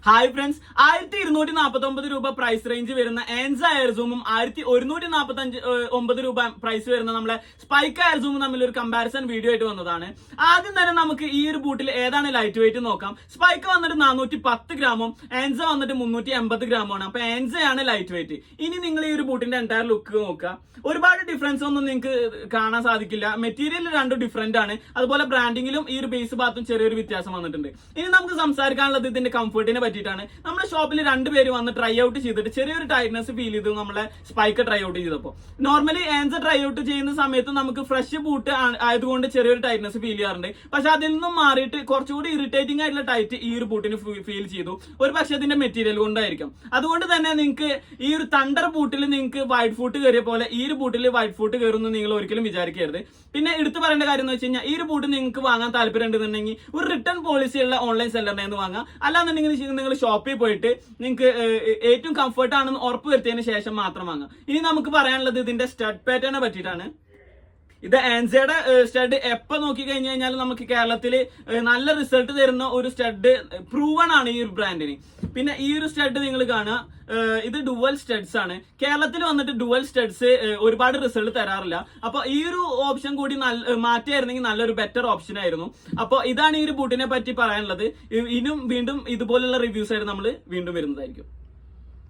Hi friends, 1249 രൂപ price range വരുന്ന ആൻസ air സൂമും 1145 രൂപ പ്രൈസ് വരുന്ന നമ്മളെ സ്പൈക്ക് എയർ സൂമും തമ്മിൽ ഒരു കമ്പാരിസൺ വീഡിയോ ആയിട്ട് വന്നതാണ്. ആദ്യം തന്നെ നമുക്ക് ഈ ഒരു ബൂട്ടിൽ ഏതാണ് ലൈറ്റ് വെയിറ്റ് നോക്കാം. സ്പൈക്ക് വന്നിട്ട് 410 ഗ്രാമും ആൻസ വന്നിട്ട് 380 ഗ്രാമുമാണ്. അപ്പൊ ആൻസയാണ് ലൈറ്റ് വെയിറ്റ്. ഇനി നിങ്ങൾ ഈ ഒരു ബൂട്ടിന്റെ എൻറ്റയർ ലുക്ക് നോക്കുക. ഒരുപാട് ഡിഫറൻസ് ഒന്നും നിങ്ങൾക്ക് കാണാൻ സാധിക്കില്ല. മെറ്റീരിയൽ രണ്ടും ഡിഫറന്റ് ആണ്. അതുപോലെ ബ്രാൻഡിങ്ങിലും ഈ ഒരു ബേസ് ഭാഗത്തും ചെറിയൊരു വ്യത്യാസം വന്നിട്ടുണ്ട്. ഇനി നമുക്ക് സംസാരിക്കാനുള്ളത് ഇതിന്റെ കംഫർട്ടിനെ പറ്റിയിട്ടാണ്. നമ്മുടെ ഷോപ്പിൽ രണ്ടുപേര് വന്ന് ട്രൈ ഔട്ട് ചെയ്തിട്ട് ചെറിയൊരു ടൈറ്റ്നസ് ഫീൽ ചെയ്തു നമ്മളെ സ്പൈക്ക് ട്രൈ ഔട്ട് ചെയ്തപ്പോൾ. നോർമലി ആൻസ ട്രൈ ഔട്ട് ചെയ്യുന്ന സമയത്ത് നമുക്ക് ഫ്രഷ് ബൂട്ട് ആയതുകൊണ്ട് ചെറിയൊരു ടൈറ്റ്നസ് ഫീൽ ചെയ്യാറുണ്ട്. പക്ഷെ അതിൽ നിന്നും മാറിയിട്ട് കുറച്ചുകൂടി ഇറിറ്റേറ്റിംഗ് ആയിട്ടുള്ള ടൈറ്റ് ഈ ഒരു ബൂട്ടിന് ഫീൽ ചെയ്തു. ഒരു പക്ഷേ അതിന്റെ മെറ്റീരിയൽ കൊണ്ടായിരിക്കും. അതുകൊണ്ട് തന്നെ നിങ്ങൾക്ക് ഈ ഒരു തണ്ടർ ബൂട്ടിൽ നിങ്ങൾക്ക് വൈറ്റ് ഫൂട്ട് കയറിയ പോലെ ഈ ഒരു ബൂട്ടിൽ വൈറ്റ് ഫൂട്ട് കയറുമെന്ന് നിങ്ങൾ ഒരിക്കലും വിചാരിക്കരുത്. പിന്നെ എടുത്തു പറയേണ്ട കാര്യം എന്ന് വെച്ച് കഴിഞ്ഞാൽ ഈ ഒരു ബൂട്ട് നിങ്ങൾക്ക് വാങ്ങാൻ താല്പര്യം ഉണ്ടെന്നുണ്ടെങ്കിൽ ഒരു റിട്ടേൺ പോളിസി ഉള്ള ഓൺലൈൻ സെല്ലറിനെ നിന്ന് വാങ്ങാം. അല്ലാന്നുണ്ടെങ്കിൽ നിങ്ങൾ ഷോപ്പിൽ പോയിട്ട് നിങ്ങൾക്ക് ഏറ്റവും കംഫർട്ട് ആണെന്ന് ഉറപ്പ് വരുത്തിയതിന് ശേഷം മാത്രം വാങ്ങാം. ഇനി നമുക്ക് പറയാനുള്ളത് ഇതിന്റെ സ്റ്റഡ് പാറ്റേണിനെ പറ്റിയിട്ടാണ്. ഇത് ആൻസയുടെ സ്റ്റഡ് എപ്പോൾ നോക്കി കഴിഞ്ഞു കഴിഞ്ഞാൽ നമുക്ക് കേരളത്തിൽ നല്ല റിസൾട്ട് തരുന്ന ഒരു സ്റ്റഡ് പ്രൂവൺ ആണ് ഈ ഒരു ബ്രാൻഡിന്. പിന്നെ ഈ ഒരു സ്റ്റഡ് നിങ്ങൾ കാണുക, ഇത് ഡുവൽ സ്റ്റഡ്സ് ആണ്. കേരളത്തിൽ വന്നിട്ട് ഡുവൽ സ്റ്റഡ്സ് ഒരുപാട് റിസൾട്ട് തരാറില്ല. അപ്പൊ ഈ ഒരു ഓപ്ഷൻ കൂടി മാറ്റിയായിരുന്നെങ്കിൽ നല്ലൊരു ബെറ്റർ ഓപ്ഷൻ ആയിരുന്നു. അപ്പൊ ഇതാണ് ഈ ഒരു ബൂട്ടിനെ പറ്റി പറയാനുള്ളത്. ഇനിയും വീണ്ടും ഇതുപോലുള്ള റിവ്യൂസ് ആയിട്ട് നമ്മൾ വീണ്ടും വരുന്നതായിരിക്കും.